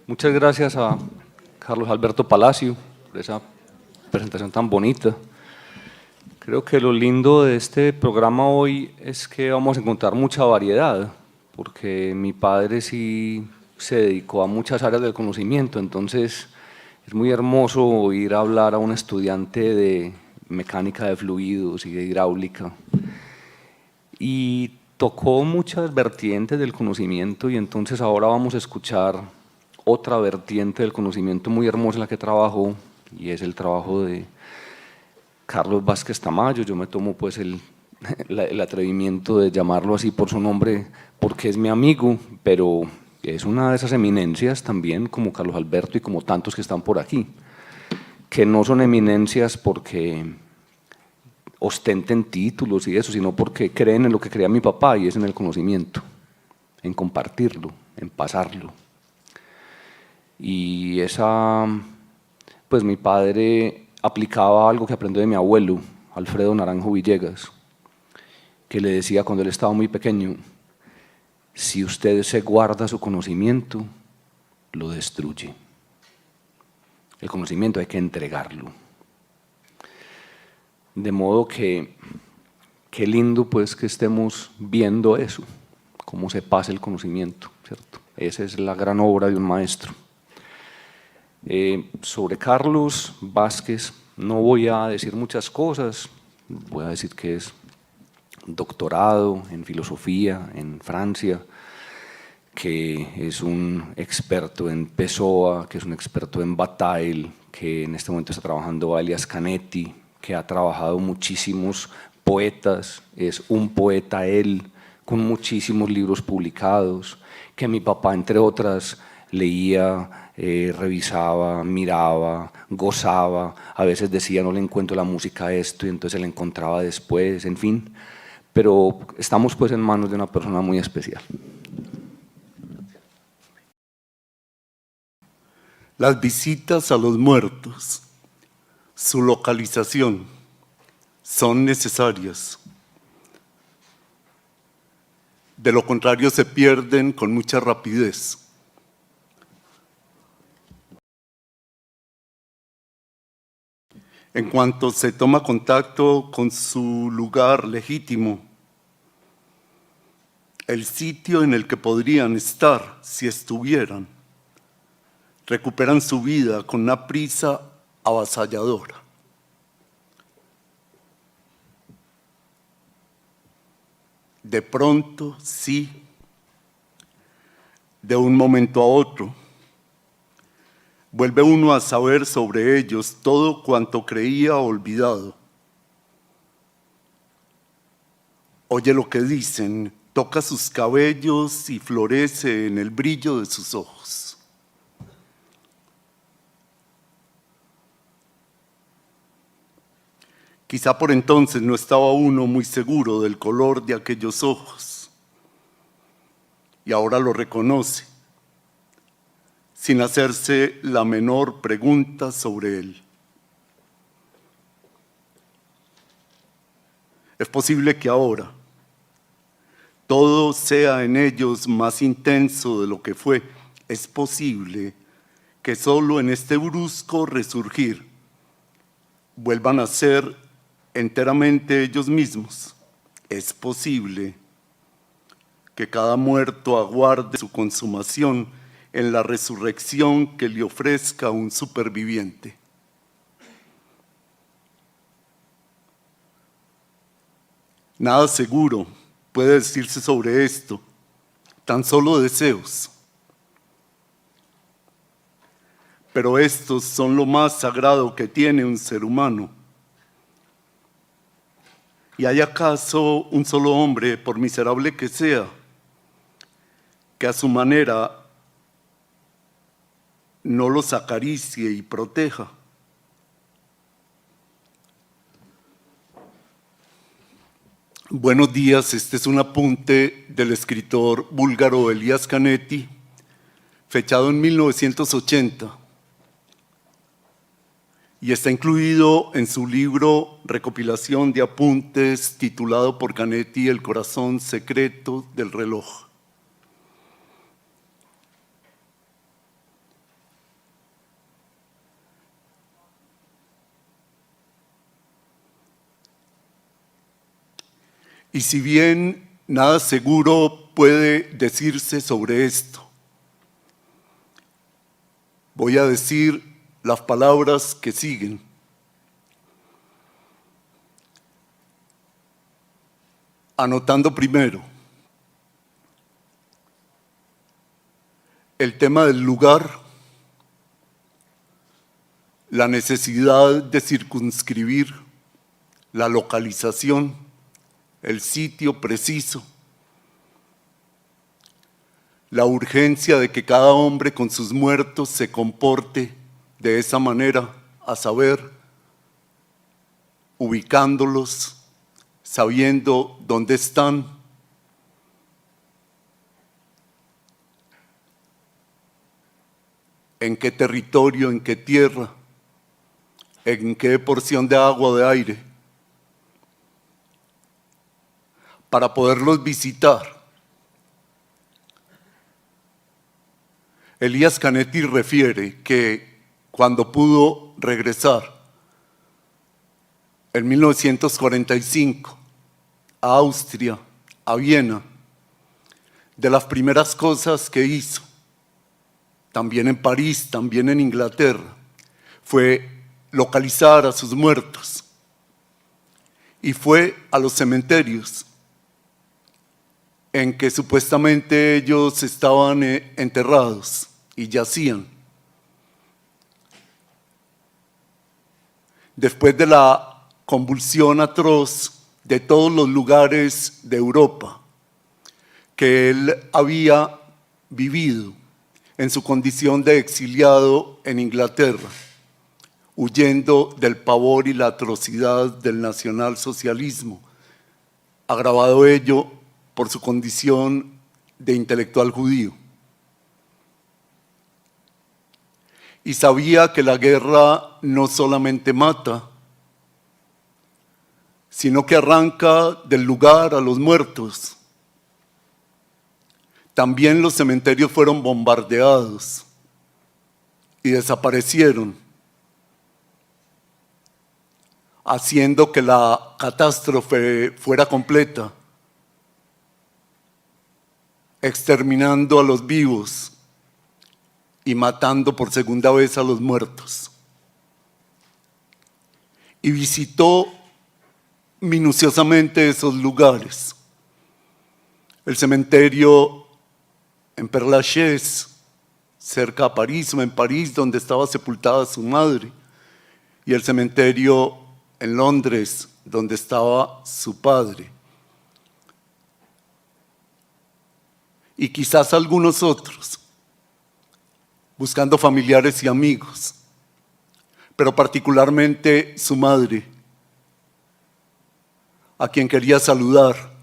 Muchas gracias a Carlos Alberto Palacio por esa presentación tan bonita. Creo que lo lindo de este programa hoy es que vamos a encontrar mucha variedad, porque mi padre sí se dedicó a muchas áreas del conocimiento, entonces es muy hermoso oír hablar a un estudiante de mecánica de fluidos y de hidráulica. Y tocó muchas vertientes del conocimiento y entonces ahora vamos a escuchar otra vertiente del conocimiento muy hermosa en la que trabajo, y es el trabajo de Carlos Vázquez Tamayo. Yo me tomo pues el atrevimiento de llamarlo así por su nombre porque es mi amigo, pero es una de esas eminencias también como Carlos Alberto y como tantos que están por aquí, que no son eminencias porque ostenten títulos y eso, sino porque creen en lo que creía mi papá, y es en el conocimiento, en compartirlo, en pasarlo. Y pues mi padre aplicaba algo que aprendió de mi abuelo, Alfredo Naranjo Villegas, que le decía cuando él estaba muy pequeño: si usted se guarda su conocimiento, lo destruye. El conocimiento hay que entregarlo. De modo que qué lindo pues que estemos viendo eso, cómo se pasa el conocimiento, ¿cierto? Esa es la gran obra de un maestro. Sobre Carlos Vázquez no voy a decir muchas cosas, voy a decir que es doctorado en filosofía en Francia, que es un experto en Pessoa, que es un experto en Bataille, que en este momento está trabajando Elias Canetti, que ha trabajado muchísimos poetas, es un poeta él, con muchísimos libros publicados, que mi papá, entre otras, leía, revisaba, miraba, gozaba, a veces decía no le encuentro la música a esto y entonces la encontraba después, en fin, pero estamos pues en manos de una persona muy especial. Las visitas a los muertos, su localización, son necesarias. De lo contrario, se pierden con mucha rapidez. En cuanto se toma contacto con su lugar legítimo, el sitio en el que podrían estar si estuvieran, recuperan su vida con una prisa avasalladora. De pronto, sí, de un momento a otro, vuelve uno a saber sobre ellos todo cuanto creía olvidado. Oye lo que dicen, toca sus cabellos y florece en el brillo de sus ojos. Quizá por entonces no estaba uno muy seguro del color de aquellos ojos, y ahora lo reconoce, sin hacerse la menor pregunta sobre él. Es posible que ahora todo sea en ellos más intenso de lo que fue. Es posible que solo en este brusco resurgir vuelvan a ser enteramente ellos mismos. Es posible que cada muerto aguarde su consumación en la resurrección que le ofrezca un superviviente. Nada seguro puede decirse sobre esto, tan solo deseos. Pero estos son lo más sagrado que tiene un ser humano. ¿Y hay acaso un solo hombre, por miserable que sea, que a su manera no los acaricie y proteja? Buenos días, este es un apunte del escritor búlgaro Elias Canetti, fechado en 1980, y está incluido en su libro Recopilación de apuntes titulado por Canetti El corazón secreto del reloj. Y si bien nada seguro puede decirse sobre esto, voy a decir las palabras que siguen. Anotando primero el tema del lugar, la necesidad de circunscribir la localización, el sitio preciso, la urgencia de que cada hombre con sus muertos se comporte de esa manera, a saber, ubicándolos, sabiendo dónde están, en qué territorio, en qué tierra, en qué porción de agua o de aire, para poderlos visitar. Elías Canetti refiere que cuando pudo regresar en 1945 a Austria, a Viena, de las primeras cosas que hizo, también en París, también en Inglaterra, fue localizar a sus muertos y fue a los cementerios en que supuestamente ellos estaban enterrados y yacían. Después de la convulsión atroz de todos los lugares de Europa que él había vivido en su condición de exiliado en Inglaterra, huyendo del pavor y la atrocidad del nacionalsocialismo, agravado ello por su condición de intelectual judío. Y sabía que la guerra no solamente mata, sino que arranca del lugar a los muertos. También los cementerios fueron bombardeados y desaparecieron, haciendo que la catástrofe fuera completa, exterminando a los vivos y matando por segunda vez a los muertos. Y visitó minuciosamente esos lugares. El cementerio en Père Lachaise, cerca a París, o en París, donde estaba sepultada su madre, y el cementerio en Londres, donde estaba su padre. Y quizás algunos otros, buscando familiares y amigos, pero particularmente su madre, a quien quería saludar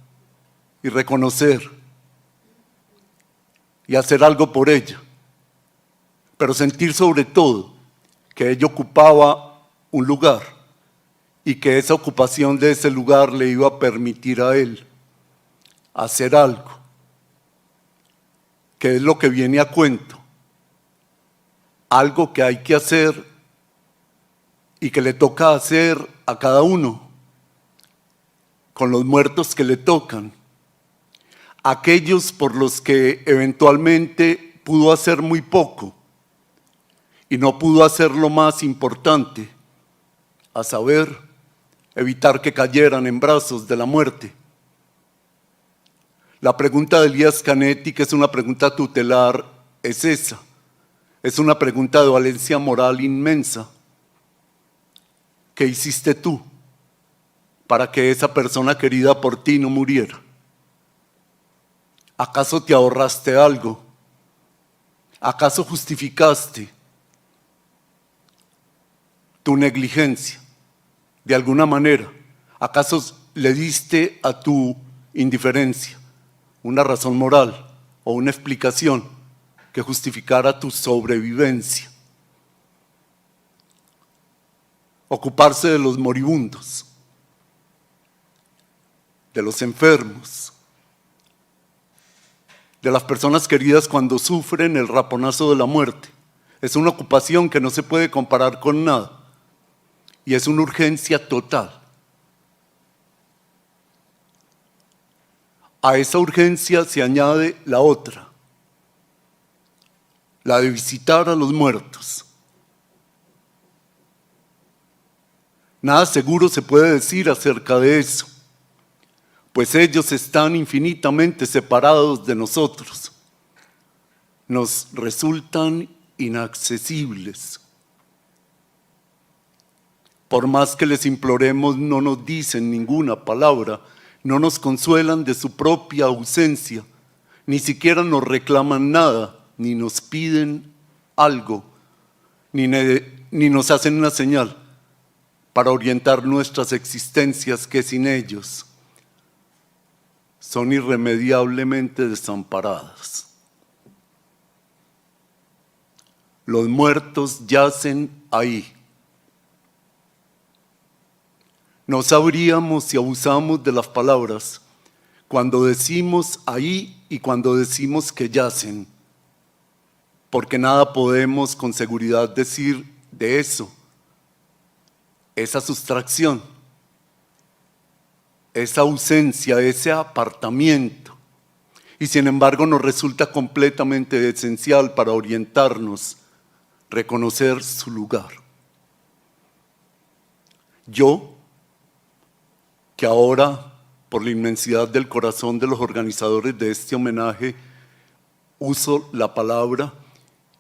y reconocer y hacer algo por ella, pero sentir sobre todo que ella ocupaba un lugar y que esa ocupación de ese lugar le iba a permitir a él hacer algo, que es lo que viene a cuento, algo que hay que hacer y que le toca hacer a cada uno, con los muertos que le tocan, aquellos por los que eventualmente pudo hacer muy poco y no pudo hacer lo más importante, a saber, evitar que cayeran en brazos de la muerte. La pregunta de Elías Canetti, que es una pregunta tutelar, es esa. Es una pregunta de valencia moral inmensa. ¿Qué hiciste tú para que esa persona querida por ti no muriera? ¿Acaso te ahorraste algo? ¿Acaso justificaste tu negligencia de alguna manera? ¿Acaso le diste a tu indiferencia una razón moral o una explicación que justificara tu sobrevivencia? Ocuparse de los moribundos, de los enfermos, de las personas queridas cuando sufren el raponazo de la muerte. Es una ocupación que no se puede comparar con nada y es una urgencia total. A esa urgencia se añade la otra, la de visitar a los muertos. Nada seguro se puede decir acerca de eso, pues ellos están infinitamente separados de nosotros. Nos resultan inaccesibles. Por más que les imploremos, no nos dicen ninguna palabra, no nos consuelan de su propia ausencia, ni siquiera nos reclaman nada, ni nos piden algo, ni nos hacen una señal para orientar nuestras existencias que sin ellos son irremediablemente desamparadas. Los muertos yacen ahí. No sabríamos si abusamos de las palabras cuando decimos ahí y cuando decimos que yacen, porque nada podemos con seguridad decir de eso. Esa sustracción, esa ausencia, ese apartamiento, y sin embargo nos resulta completamente esencial para orientarnos, reconocer su lugar. Yo, que ahora, por la inmensidad del corazón de los organizadores de este homenaje, uso la palabra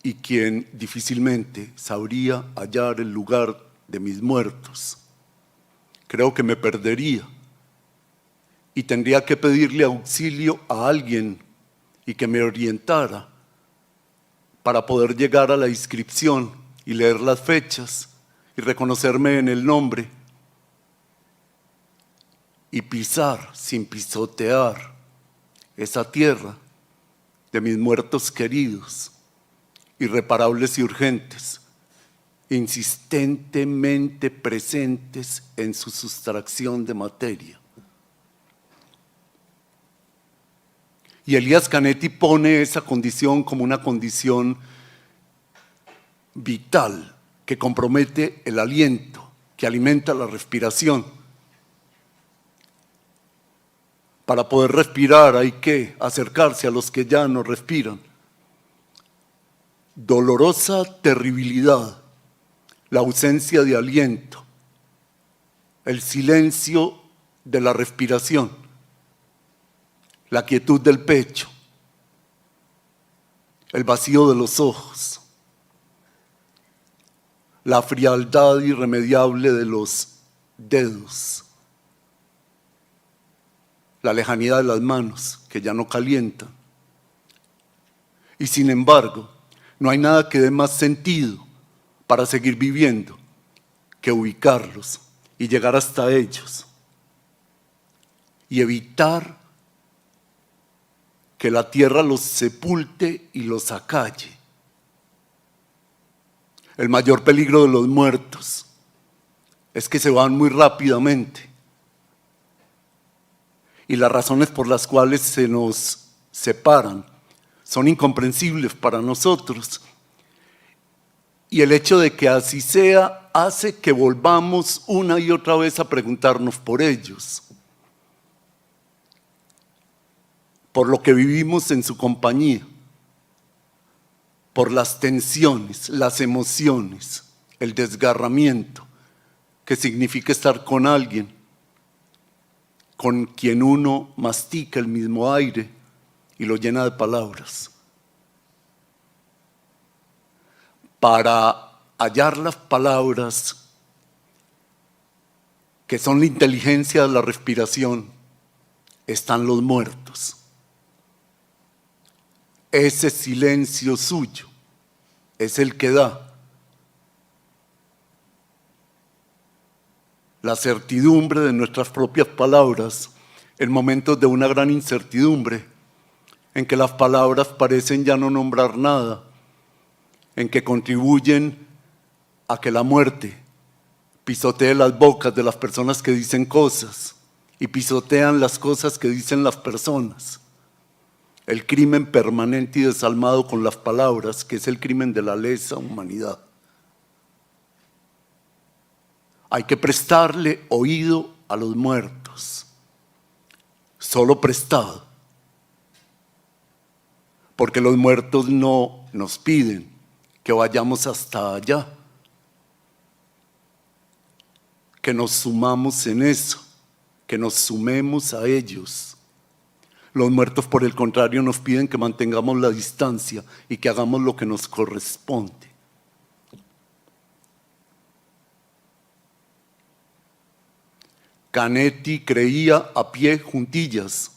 y quien difícilmente sabría hallar el lugar de mis muertos, creo que me perdería y tendría que pedirle auxilio a alguien y que me orientara para poder llegar a la inscripción y leer las fechas y reconocerme en el nombre y pisar sin pisotear esa tierra de mis muertos queridos, irreparables y urgentes, insistentemente presentes en su sustracción de materia. Y Elías Canetti pone esa condición como una condición vital que compromete el aliento, que alimenta la respiración. Para poder respirar hay que acercarse a los que ya no respiran. Dolorosa terribilidad, la ausencia de aliento, el silencio de la respiración, la quietud del pecho, el vacío de los ojos, la frialdad irremediable de los dedos, la lejanía de las manos que ya no calientan. Y sin embargo, no hay nada que dé más sentido para seguir viviendo que ubicarlos y llegar hasta ellos y evitar que la tierra los sepulte y los acalle. El mayor peligro de los muertos es que se van muy rápidamente y las razones por las cuales se nos separan son incomprensibles para nosotros. Y el hecho de que así sea hace que volvamos una y otra vez a preguntarnos por ellos, por lo que vivimos en su compañía, por las tensiones, las emociones, el desgarramiento que significa estar con alguien con quien uno mastica el mismo aire y lo llena de palabras. Para hallar las palabras que son la inteligencia de la respiración, están los muertos. Ese silencio suyo es el que da la certidumbre de nuestras propias palabras en momentos de una gran incertidumbre, en que las palabras parecen ya no nombrar nada, en que contribuyen a que la muerte pisotee las bocas de las personas que dicen cosas y pisotean las cosas que dicen las personas. El crimen permanente y desalmado con las palabras, que es el crimen de la lesa humanidad. Hay que prestarle oído a los muertos. Solo prestado, porque los muertos no nos piden que vayamos hasta allá, que nos sumamos en eso, que nos sumemos a ellos. Los muertos, por el contrario, nos piden que mantengamos la distancia y que hagamos lo que nos corresponde. Canetti creía a pie juntillas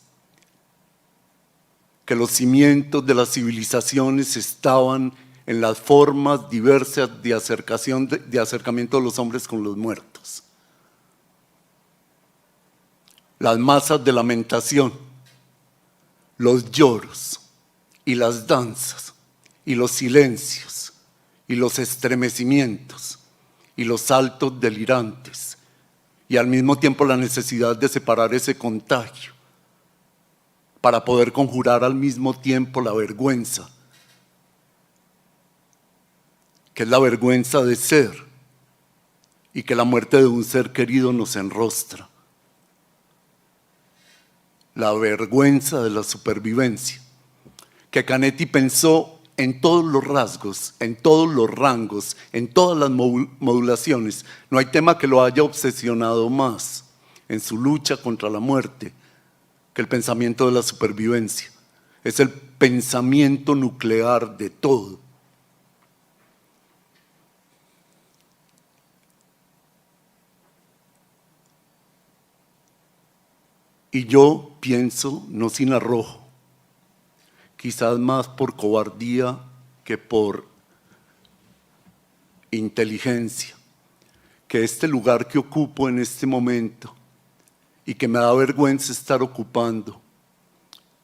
que los cimientos de las civilizaciones estaban en las formas diversas de acercamiento de los hombres con los muertos. Las masas de lamentación, los lloros y las danzas y los silencios y los estremecimientos y los saltos delirantes y al mismo tiempo la necesidad de separar ese contagio para poder conjurar al mismo tiempo la vergüenza, que es la vergüenza de ser y que la muerte de un ser querido nos enrostra. La vergüenza de la supervivencia, que Canetti pensó en todos los rasgos, en todos los rangos, en todas las modulaciones. No hay tema que lo haya obsesionado más en su lucha contra la muerte que el pensamiento de la supervivencia. Es el pensamiento nuclear de todo. Y yo pienso, no sin arrojo, quizás más por cobardía que por inteligencia, que este lugar que ocupo en este momento y que me da vergüenza estar ocupando,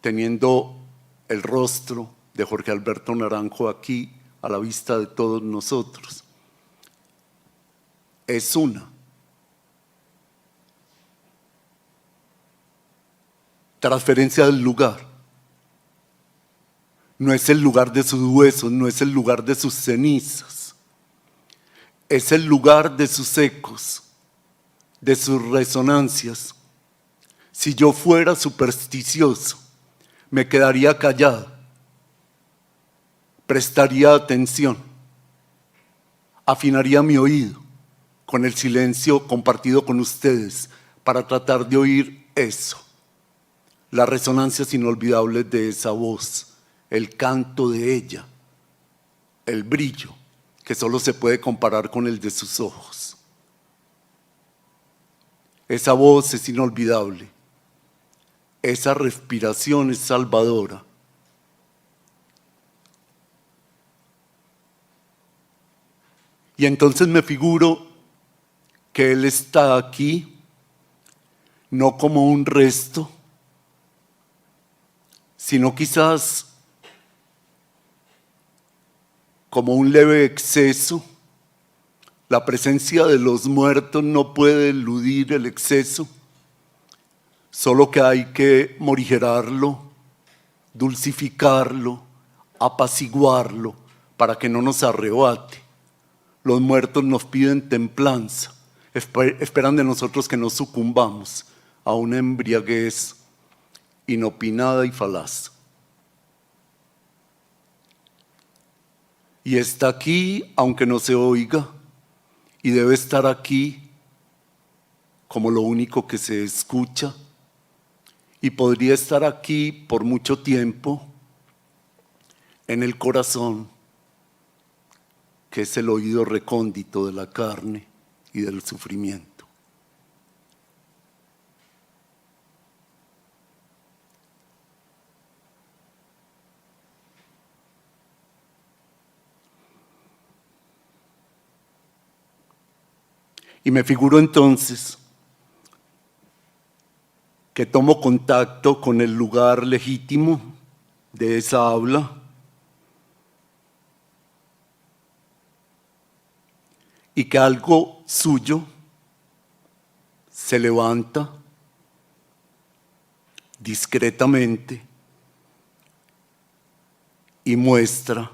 teniendo el rostro de Jorge Alberto Naranjo aquí a la vista de todos nosotros, es una transferencia del lugar. No es el lugar de sus huesos, no es el lugar de sus cenizas, es el lugar de sus ecos, de sus resonancias. Si yo fuera supersticioso, me quedaría callado, prestaría atención, afinaría mi oído con el silencio compartido con ustedes para tratar de oír eso, las resonancias inolvidables de esa voz, el canto de ella, el brillo que solo se puede comparar con el de sus ojos. Esa voz es inolvidable, esa respiración es salvadora. Y entonces me figuro que él está aquí, no como un resto, sino quizás como un leve exceso. La presencia de los muertos no puede eludir el exceso, solo que hay que morigerarlo, dulcificarlo, apaciguarlo para que no nos arrebate. Los muertos nos piden templanza, esperan de nosotros que no sucumbamos a una embriaguez inopinada y falaz. Y está aquí aunque no se oiga, y debe estar aquí como lo único que se escucha, y podría estar aquí por mucho tiempo en el corazón, que es el oído recóndito de la carne y del sufrimiento. Y me figuro entonces que tomo contacto con el lugar legítimo de esa habla y que algo suyo se levanta discretamente y muestra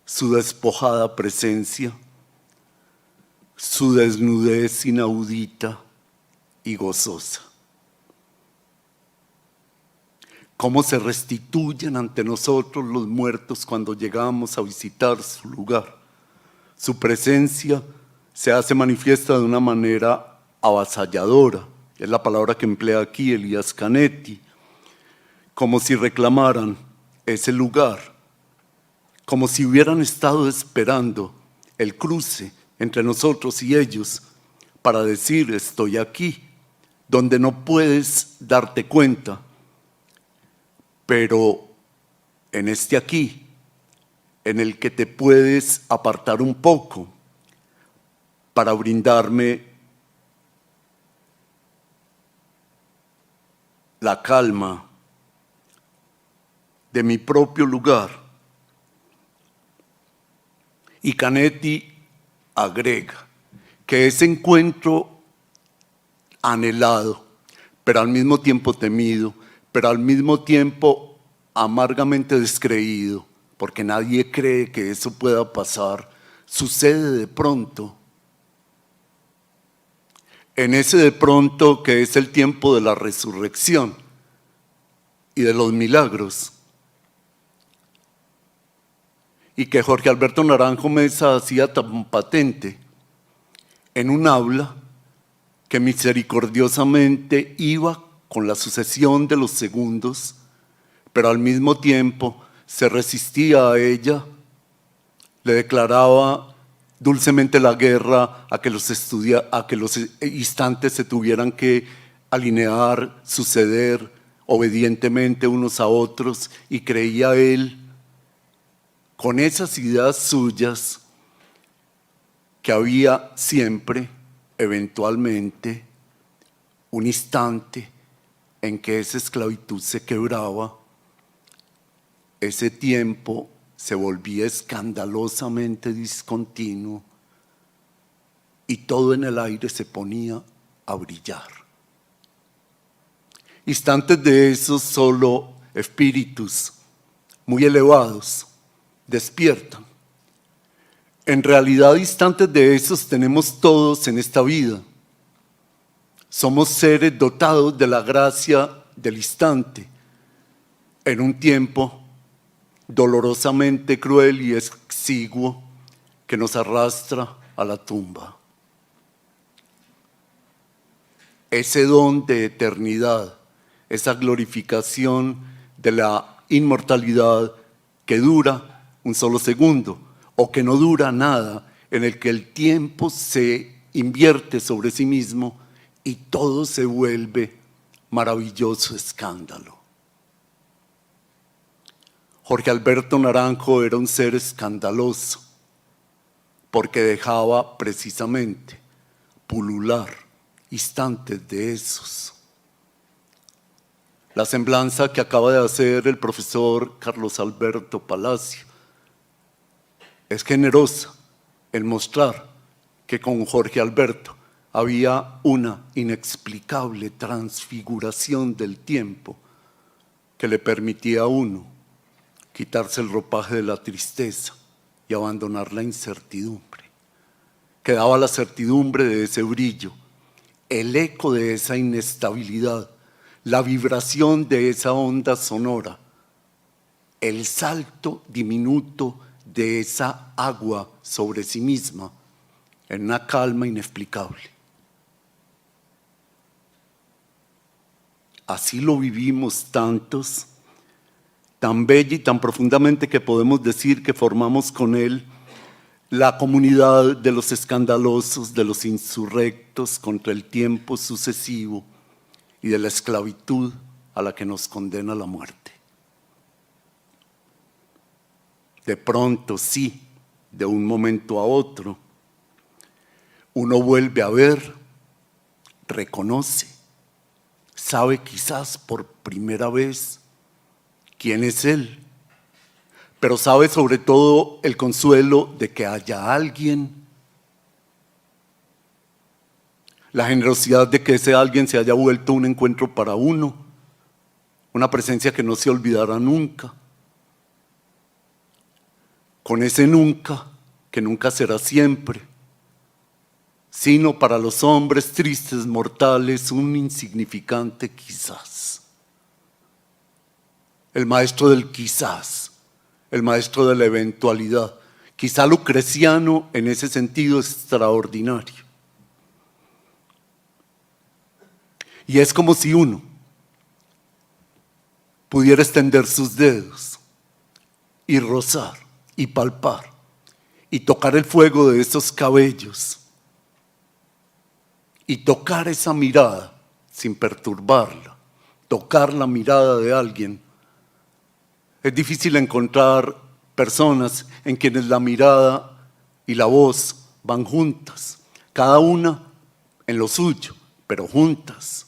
su despojada presencia, su desnudez inaudita y gozosa. cómo se restituyen ante nosotros los muertos cuando llegamos a visitar su lugar. Su presencia se hace manifiesta de una manera avasalladora, es la palabra que emplea aquí Elías Canetti, como si reclamaran ese lugar, como si hubieran estado esperando el cruce entre nosotros y ellos para decir estoy aquí, donde no puedes darte cuenta, pero en este aquí, en el que te puedes apartar un poco para brindarme la calma de mi propio lugar. Y Canetti agrega que ese encuentro anhelado, pero al mismo tiempo temido, pero al mismo tiempo amargamente descreído, porque nadie cree que eso pueda pasar, sucede de pronto. En ese de pronto que es el tiempo de la resurrección y de los milagros. Y que Jorge Alberto Naranjo Mesa hacía tan patente en un aula que misericordiosamente iba con la sucesión de los segundos, pero al mismo tiempo se resistía a ella, le declaraba dulcemente la guerra a que los instantes se tuvieran que alinear, suceder obedientemente unos a otros, y creía él, con esas ideas suyas, que había siempre, eventualmente, un instante en que esa esclavitud se quebraba, ese tiempo se volvía escandalosamente discontinuo y todo en el aire se ponía a brillar. Instantes de esos solo espíritus muy elevados despiertan. En realidad, instantes de esos tenemos todos en esta vida. Somos seres dotados de la gracia del instante en un tiempo dolorosamente cruel y exiguo que nos arrastra a la tumba. Ese don de eternidad, esa glorificación de la inmortalidad que dura un solo segundo o que no dura nada, en el que el tiempo se invierte sobre sí mismo y todo se vuelve maravilloso escándalo. Jorge Alberto Naranjo era un ser escandaloso porque dejaba precisamente pulular instantes de esos. La semblanza que acaba de hacer el profesor Carlos Alberto Palacio es generosa en mostrar que con Jorge Alberto había una inexplicable transfiguración del tiempo que le permitía a uno quitarse el ropaje de la tristeza y abandonar la incertidumbre. Quedaba la certidumbre de ese brillo, el eco de esa inestabilidad, la vibración de esa onda sonora, el salto diminuto de esa agua sobre sí misma en una calma inexplicable. Así lo vivimos tantos, tan bella y tan profundamente que podemos decir que formamos con él la comunidad de los escandalosos, de los insurrectos contra el tiempo sucesivo y de la esclavitud a la que nos condena la muerte. De pronto, sí, de un momento a otro, uno vuelve a ver, reconoce, sabe quizás por primera vez quién es él, pero sabe sobre todo el consuelo de que haya alguien, la generosidad de que ese alguien se haya vuelto un encuentro para uno, una presencia que no se olvidará nunca, con ese nunca que nunca será siempre, sino para los hombres tristes mortales un insignificante quizás. el maestro del quizás, el maestro de la eventualidad. Quizá lucreciano en ese sentido extraordinario. Y es como si uno pudiera extender sus dedos y rozar y palpar y tocar el fuego de esos cabellos y tocar esa mirada sin perturbarla, tocar la mirada de alguien. Es difícil encontrar personas en quienes la mirada y la voz van juntas, cada una en lo suyo, pero juntas.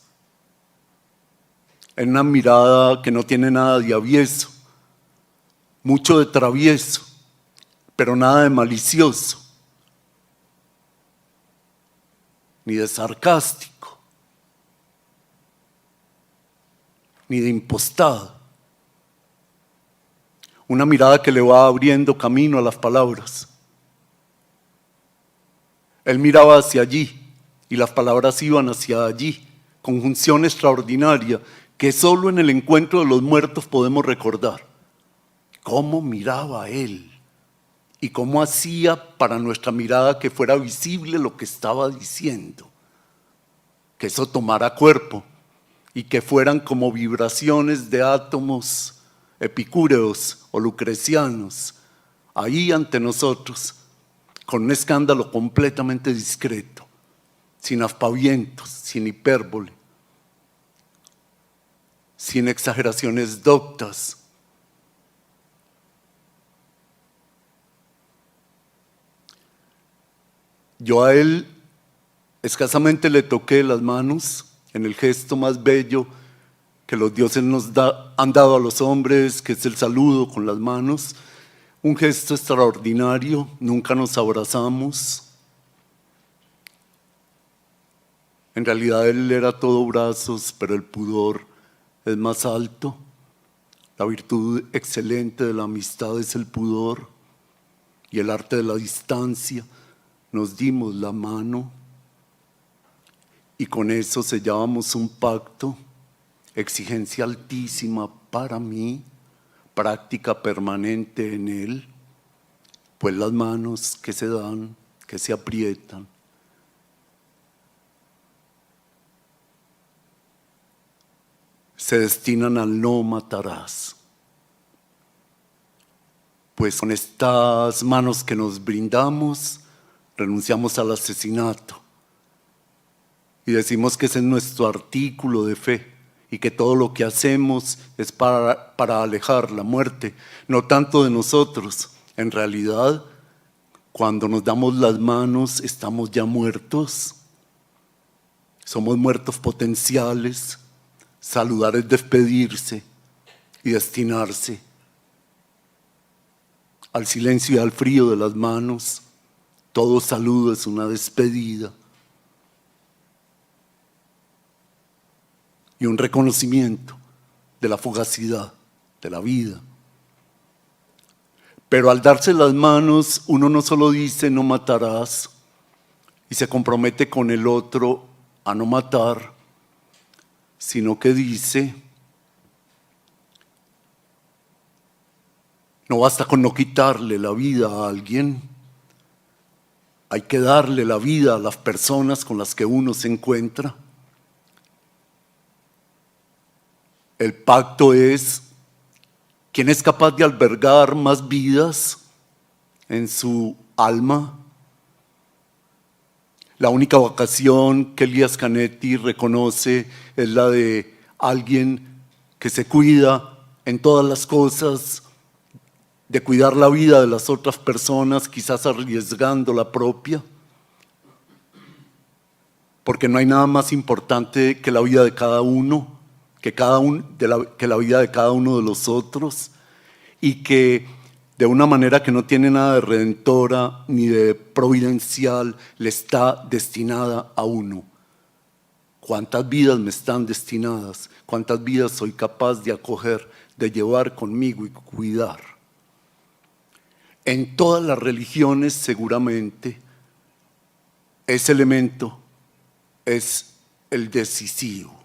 En una mirada que no tiene nada de avieso, mucho de travieso, pero nada de malicioso, ni de sarcástico, ni de impostado. Una mirada que le va abriendo camino a las palabras. Él miraba hacia allí y las palabras iban hacia allí. Conjunción extraordinaria que solo en el encuentro de los muertos podemos recordar. ¿Cómo miraba él? Y cómo hacía para nuestra mirada que fuera visible lo que estaba diciendo. Que eso tomara cuerpo y que fueran como vibraciones de átomos epicúreos o lucrecianos, ahí ante nosotros, con un escándalo completamente discreto, sin aspavientos, sin hipérbole, sin exageraciones doctas. Yo a él escasamente le toqué las manos en el gesto más bello que los dioses nos han dado a los hombres, que es el saludo con las manos, un gesto extraordinario, nunca nos abrazamos. En realidad él era todo brazos, pero el pudor es más alto. La virtud excelente de la amistad es el pudor y el arte de la distancia. Nos dimos la mano y con eso sellábamos un pacto. Exigencia altísima para mí, práctica permanente en él, pues las manos que se dan, que se aprietan, se destinan al no matarás. Pues con estas manos que nos brindamos, renunciamos al asesinato y decimos que ese es nuestro artículo de fe. Y que todo lo que hacemos es para alejar la muerte, no tanto de nosotros. En realidad, cuando nos damos las manos, estamos ya muertos. Somos muertos potenciales. Saludar es despedirse y destinarse al silencio y al frío de las manos. Todo saludo es una despedida. Y un reconocimiento de la fugacidad, de la vida. Pero al darse las manos, uno no solo dice no matarás y se compromete con el otro a no matar, sino que dice, no basta con no quitarle la vida a alguien, hay que darle la vida a las personas con las que uno se encuentra. El pacto es quién es capaz de albergar más vidas en su alma. La única vocación que Elías Canetti reconoce es la de alguien que se cuida en todas las cosas, de cuidar la vida de las otras personas, quizás arriesgando la propia, porque no hay nada más importante que la vida de cada uno. Que la vida de cada uno de los otros y que de una manera que no tiene nada de redentora ni de providencial le está destinada a uno. ¿Cuántas vidas me están destinadas? ¿Cuántas vidas soy capaz de acoger, de llevar conmigo y cuidar? En todas las religiones seguramente ese elemento es el decisivo.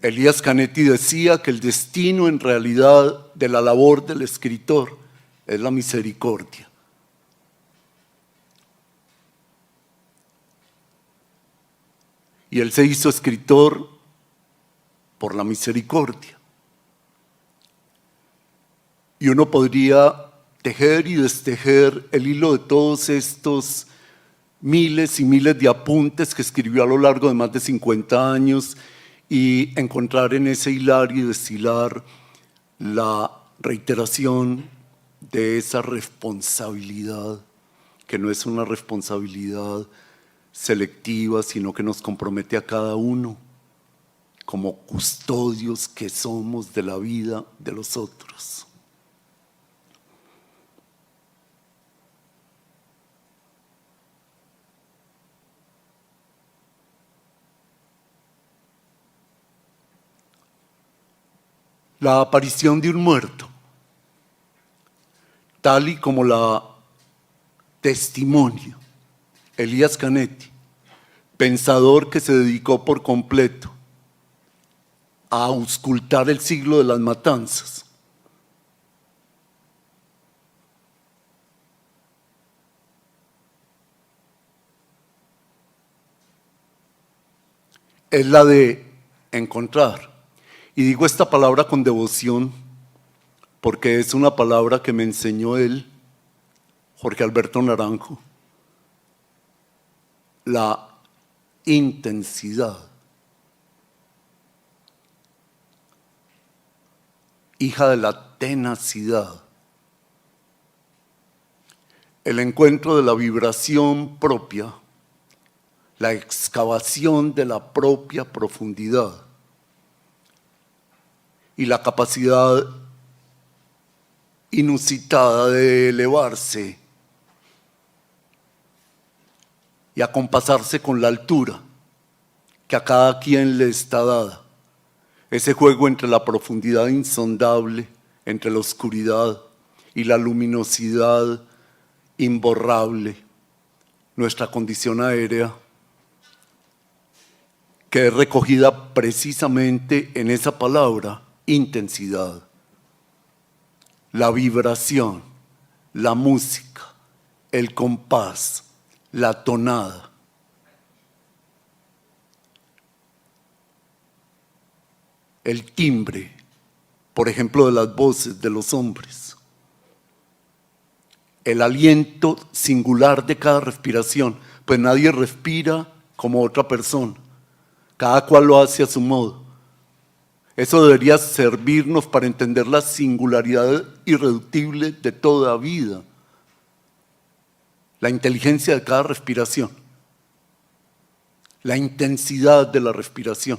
Elías Canetti decía que el destino en realidad de la labor del escritor es la misericordia. Y él se hizo escritor por la misericordia. Y uno podría tejer y destejer el hilo de todos estos miles y miles de apuntes que escribió a lo largo de más de 50 años y encontrar en ese hilar y destilar la reiteración de esa responsabilidad, que no es una responsabilidad selectiva, sino que nos compromete a cada uno como custodios que somos de la vida de los otros. La aparición de un muerto, tal y como la testimonio Elías Canetti, pensador que se dedicó por completo a auscultar el siglo de las matanzas. Es la de encontrar. Y digo esta palabra con devoción porque es una palabra que me enseñó él, Jorge Alberto Naranjo. La intensidad, hija de la tenacidad, el encuentro de la vibración propia, la excavación de la propia profundidad y la capacidad inusitada de elevarse y acompasarse con la altura que a cada quien le está dada. Ese juego entre la profundidad insondable, entre la oscuridad y la luminosidad imborrable, nuestra condición aérea, que es recogida precisamente en esa palabra, intensidad. La vibración, la música, el compás, la tonada. El timbre, por ejemplo, de las voces de los hombres. El aliento singular de cada respiración, pues nadie respira como otra persona. Cada cual lo hace a su modo. Eso debería servirnos para entender la singularidad irreductible de toda vida. La inteligencia de cada respiración. La intensidad de la respiración.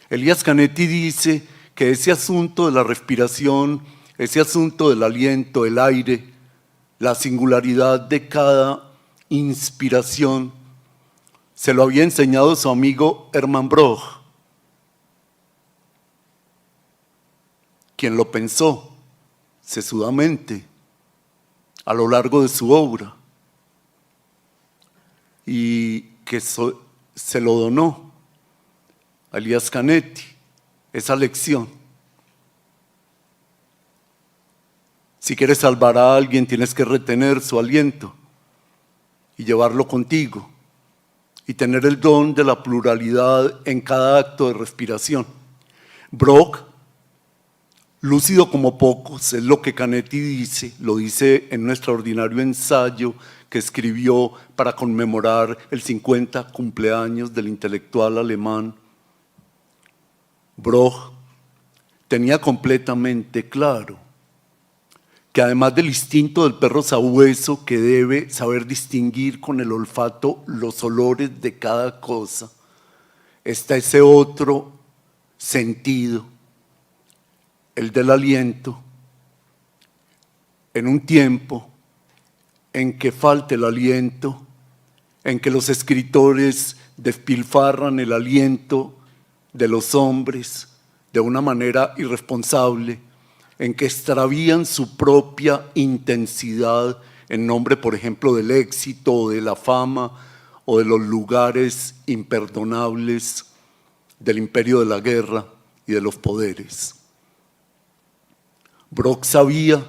Elías Canetti dice que ese asunto de la respiración, ese asunto del aliento, el aire, la singularidad de cada inspiración, se lo había enseñado su amigo Hermann Broch, quien lo pensó sesudamente a lo largo de su obra y que se lo donó a Elías Canetti, esa lección. Si quieres salvar a alguien, tienes que retener su aliento y llevarlo contigo y tener el don de la pluralidad en cada acto de respiración. Broch, lúcido como pocos, es lo que Canetti dice, lo dice en un extraordinario ensayo que escribió para conmemorar el 50 cumpleaños del intelectual alemán. Broch tenía completamente claro que además del instinto del perro sabueso que debe saber distinguir con el olfato los olores de cada cosa, está ese otro sentido, el del aliento, en un tiempo en que falta el aliento, en que los escritores despilfarran el aliento de los hombres de una manera irresponsable, en que extravían su propia intensidad en nombre, por ejemplo, del éxito o de la fama o de los lugares imperdonables, del imperio de la guerra y de los poderes. Brock sabía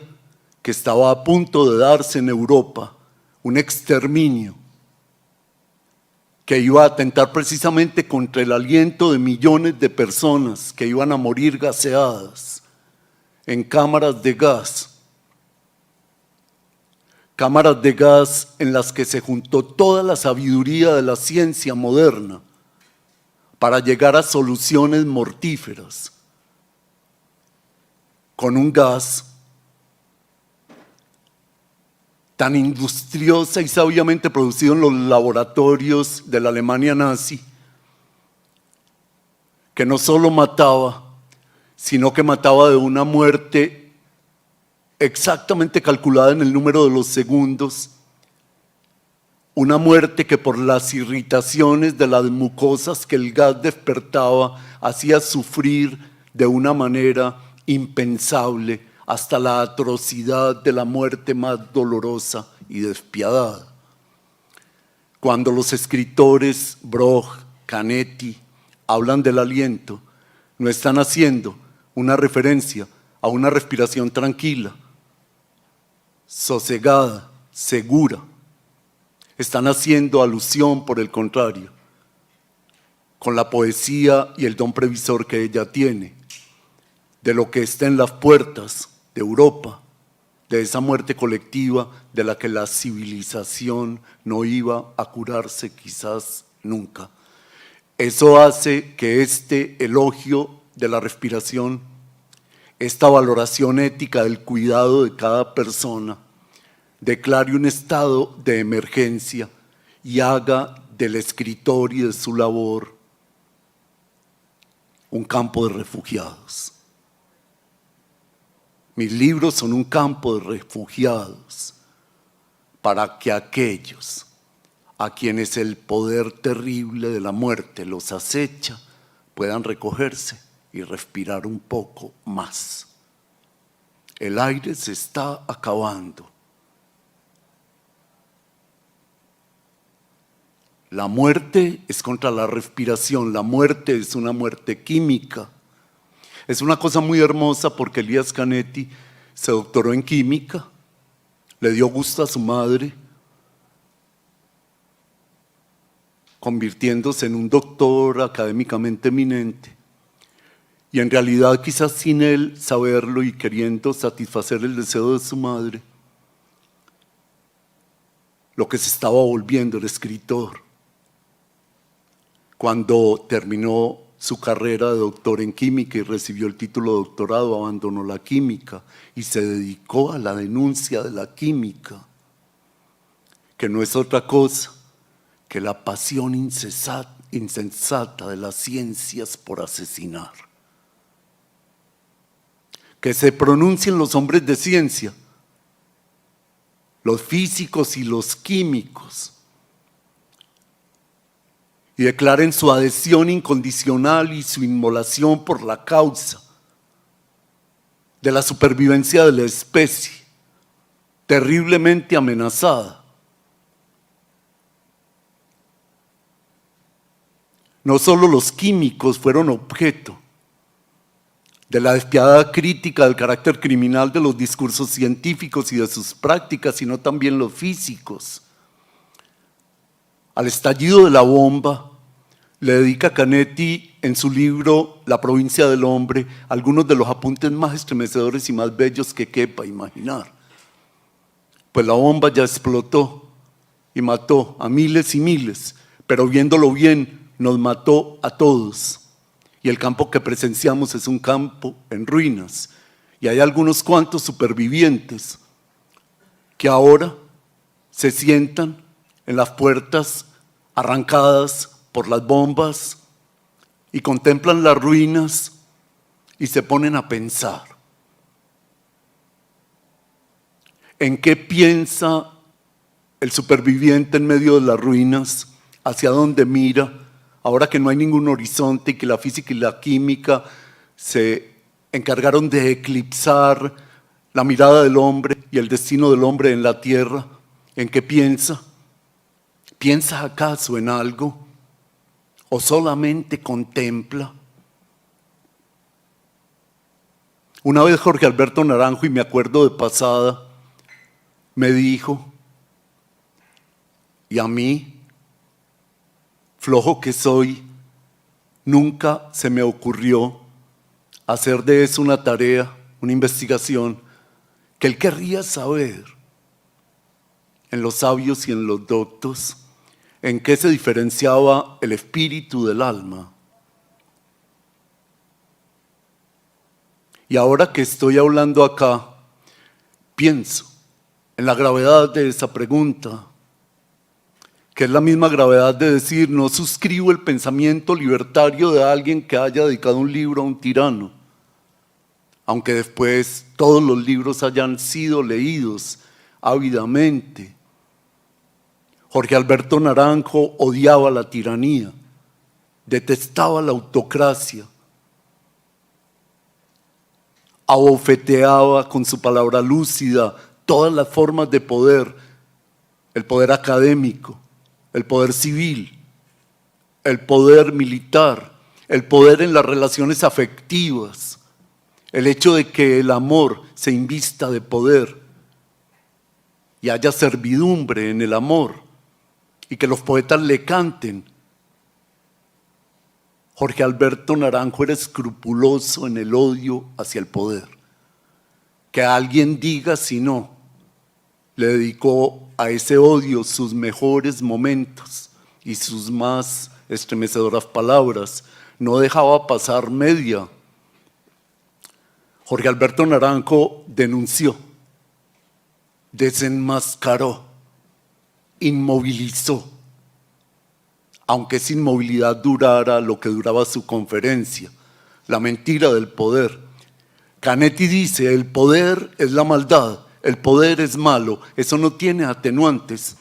que estaba a punto de darse en Europa un exterminio que iba a atentar precisamente contra el aliento de millones de personas que iban a morir gaseadas en cámaras de gas en las que se juntó toda la sabiduría de la ciencia moderna para llegar a soluciones mortíferas, con un gas tan industriosa y sabiamente producido en los laboratorios de la Alemania nazi, que no solo mataba, sino que mataba de una muerte exactamente calculada en el número de los segundos, una muerte que por las irritaciones de las mucosas que el gas despertaba hacía sufrir de una manera impensable hasta la atrocidad de la muerte más dolorosa y despiadada. Cuando los escritores Brock, Canetti hablan del aliento, no están haciendo una referencia a una respiración tranquila, sosegada, segura. Están haciendo alusión, por el contrario, con la poesía y el don previsor que ella tiene, de lo que está en las puertas de Europa, de esa muerte colectiva de la que la civilización no iba a curarse quizás nunca. Eso hace que este elogio de la respiración, esta valoración ética del cuidado de cada persona, declare un estado de emergencia y haga del escritor y de su labor un campo de refugiados. Mis libros son un campo de refugiados para que aquellos a quienes el poder terrible de la muerte los acecha puedan recogerse y respirar un poco más. El aire se está acabando. La muerte es contra la respiración, la muerte es una muerte química. Es una cosa muy hermosa porque Elias Canetti se doctoró en química, le dio gusto a su madre, convirtiéndose en un doctor académicamente eminente. Y en realidad, quizás sin él saberlo y queriendo satisfacer el deseo de su madre, lo que se estaba volviendo el escritor. Cuando terminó su carrera de doctor en química y recibió el título de doctorado, abandonó la química y se dedicó a la denuncia de la química, que no es otra cosa que la pasión insensata de las ciencias por asesinar. Que se pronuncien los hombres de ciencia, los físicos y los químicos, y declaren su adhesión incondicional y su inmolación por la causa de la supervivencia de la especie, terriblemente amenazada. No solo los químicos fueron objeto de la despiadada crítica del carácter criminal de los discursos científicos y de sus prácticas, sino también los físicos. Al estallido de la bomba, le dedica Canetti en su libro La provincia del hombre algunos de los apuntes más estremecedores y más bellos que quepa imaginar. Pues la bomba ya explotó y mató a miles y miles, pero viéndolo bien, nos mató a todos. Y el campo que presenciamos es un campo en ruinas. Y hay algunos cuantos supervivientes que ahora se sientan en las puertas arrancadas por las bombas y contemplan las ruinas y se ponen a pensar. ¿En qué piensa el superviviente en medio de las ruinas? ¿Hacia dónde mira? Ahora que no hay ningún horizonte y que la física y la química se encargaron de eclipsar la mirada del hombre y el destino del hombre en la tierra, ¿en qué piensa? ¿Piensa acaso en algo? ¿O solamente contempla? Una vez Jorge Alberto Naranjo, y me acuerdo de pasada, me dijo, y a mí, flojo que soy, nunca se me ocurrió hacer de eso una tarea, una investigación, que él querría saber en los sabios y en los doctos, en qué se diferenciaba el espíritu del alma. Y ahora que estoy hablando acá, pienso en la gravedad de esa pregunta, que es la misma gravedad de decir, no suscribo el pensamiento libertario de alguien que haya dedicado un libro a un tirano, aunque después todos los libros hayan sido leídos ávidamente. Jorge Alberto Naranjo odiaba la tiranía, detestaba la autocracia, abofeteaba con su palabra lúcida todas las formas de poder, el poder académico, el poder civil, el poder militar, el poder en las relaciones afectivas, el hecho de que el amor se invista de poder y haya servidumbre en el amor y que los poetas le canten. Jorge Alberto Naranjo era escrupuloso en el odio hacia el poder. Que alguien diga si no, le dedicó a ese odio sus mejores momentos y sus más estremecedoras palabras. No dejaba pasar media. Jorge Alberto Naranjo denunció, desenmascaró, inmovilizó, aunque esa inmovilidad durara lo que duraba su conferencia, la mentira del poder. Canetti dice, el poder es la maldad, el poder es malo, eso no tiene atenuantes.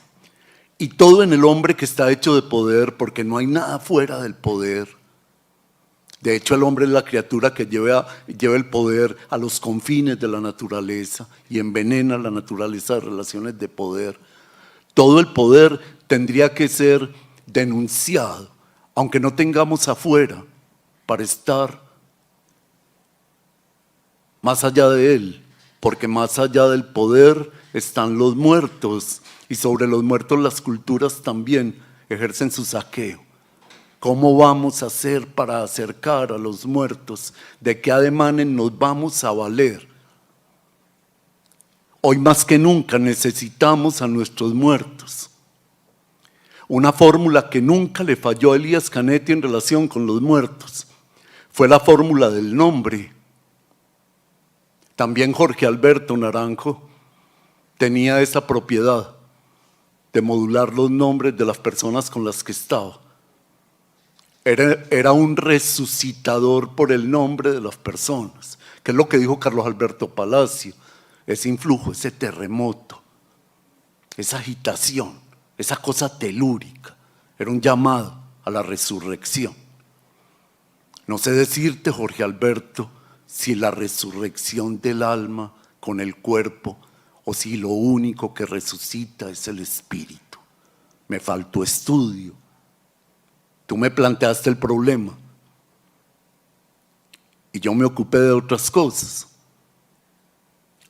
Y todo en el hombre que está hecho de poder, porque no hay nada fuera del poder. De hecho, el hombre es la criatura que lleva el poder a los confines de la naturaleza y envenena la naturaleza de relaciones de poder. Todo el poder tendría que ser denunciado, aunque no tengamos afuera, para estar más allá de él, porque más allá del poder están los muertos, y sobre los muertos las culturas también ejercen su saqueo. ¿Cómo vamos a hacer para acercar a los muertos? ¿De qué ademanes nos vamos a valer? Hoy más que nunca necesitamos a nuestros muertos. Una fórmula que nunca le falló a Elías Canetti en relación con los muertos fue la fórmula del nombre. También Jorge Alberto Naranjo tenía esa propiedad de modular los nombres de las personas con las que estaba. Era un resucitador por el nombre de las personas, que es lo que dijo Carlos Alberto Palacio, ese influjo, ese terremoto, esa agitación, esa cosa telúrica, era un llamado a la resurrección. No sé decirte, Jorge Alberto, si la resurrección del alma con el cuerpo o si lo único que resucita es el espíritu. Me faltó estudio. Tú me planteaste el problema y yo me ocupé de otras cosas.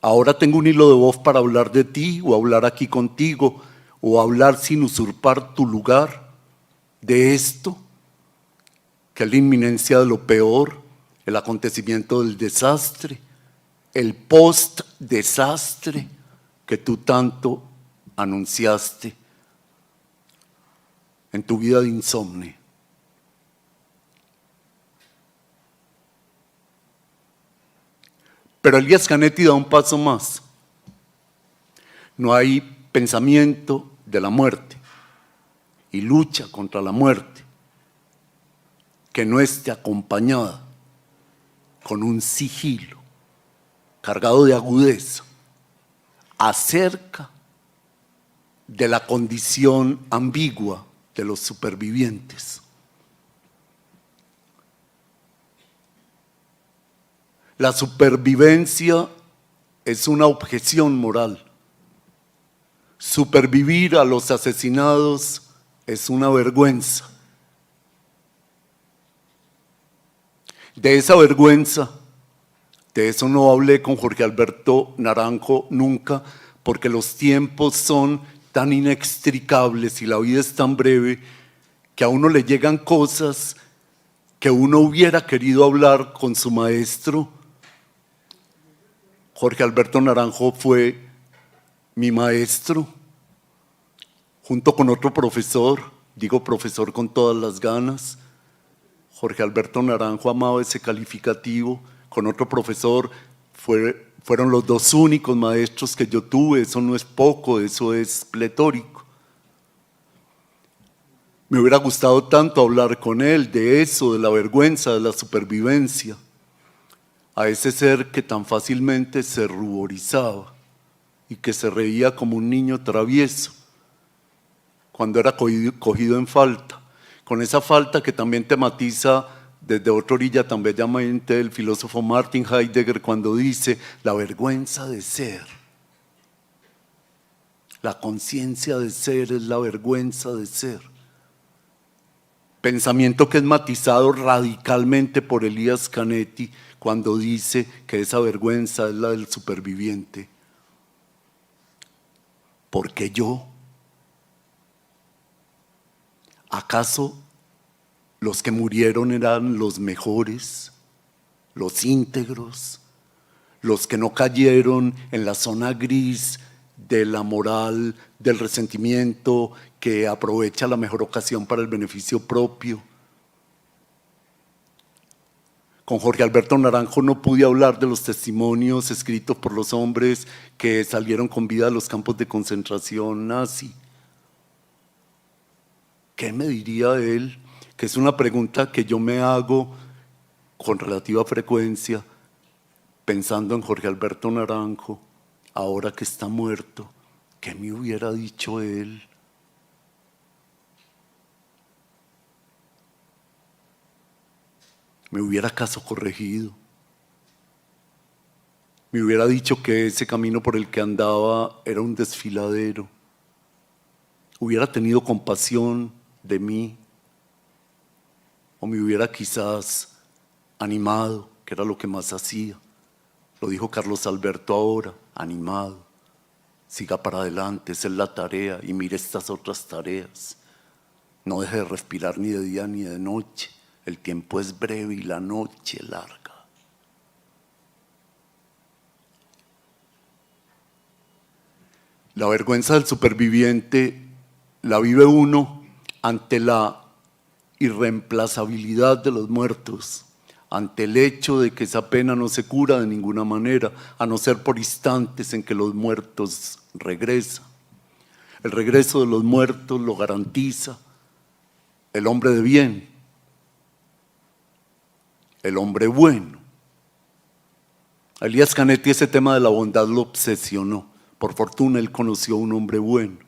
Ahora tengo un hilo de voz para hablar de ti o hablar aquí contigo o hablar sin usurpar tu lugar de esto, que es la inminencia de lo peor, el acontecimiento del desastre, el post-desastre que tú tanto anunciaste en tu vida de insomnio. Pero Elías Canetti da un paso más. No hay pensamiento de la muerte y lucha contra la muerte que no esté acompañada con un sigilo cargado de agudeza acerca de la condición ambigua de los supervivientes. La supervivencia es una objeción moral. Supervivir a los asesinados es una vergüenza. De esa vergüenza, de eso no hablé con Jorge Alberto Naranjo nunca, porque los tiempos son tan inextricables y la vida es tan breve que a uno le llegan cosas que uno hubiera querido hablar con su maestro. Jorge Alberto Naranjo fue mi maestro, junto con otro profesor, digo profesor con todas las ganas. Jorge Alberto Naranjo amaba ese calificativo. Con otro profesor fueron los dos únicos maestros que yo tuve. Eso no es poco, eso es pletórico. Me hubiera gustado tanto hablar con él de eso, de la vergüenza, de la supervivencia, a ese ser que tan fácilmente se ruborizaba y que se reía como un niño travieso cuando era cogido en falta, con esa falta que también tematiza desde otra orilla tan bellamente el filósofo Martin Heidegger cuando dice la vergüenza de ser. La conciencia de ser es la vergüenza de ser. Pensamiento que es matizado radicalmente por Elías Canetti cuando dice que esa vergüenza es la del superviviente. ¿Por qué yo? ¿Acaso los que murieron eran los mejores, los íntegros, los que no cayeron en la zona gris de la moral, del resentimiento, que aprovecha la mejor ocasión para el beneficio propio? Con Jorge Alberto Naranjo no pude hablar de los testimonios escritos por los hombres que salieron con vida a los campos de concentración nazi. ¿Qué me diría él? Que es una pregunta que yo me hago con relativa frecuencia, pensando en Jorge Alberto Naranjo, ahora que está muerto. ¿Qué me hubiera dicho él? ¿Me hubiera acaso corregido? ¿Me hubiera dicho que ese camino por el que andaba era un desfiladero? ¿Hubiera tenido compasión de mí? ¿O me hubiera quizás animado, que era lo que más hacía? Lo dijo Carlos Alberto ahora, animado. Siga para adelante, esa es la tarea, y mire estas otras tareas. No deje de respirar ni de día ni de noche. El tiempo es breve y la noche larga. La vergüenza del superviviente la vive uno ante la irreemplazabilidad de los muertos, ante el hecho de que esa pena no se cura de ninguna manera, a no ser por instantes en que los muertos regresan. El regreso de los muertos lo garantiza el hombre de bien, el hombre bueno. A Elías Canetti ese tema de la bondad lo obsesionó. Por fortuna él conoció a un hombre bueno.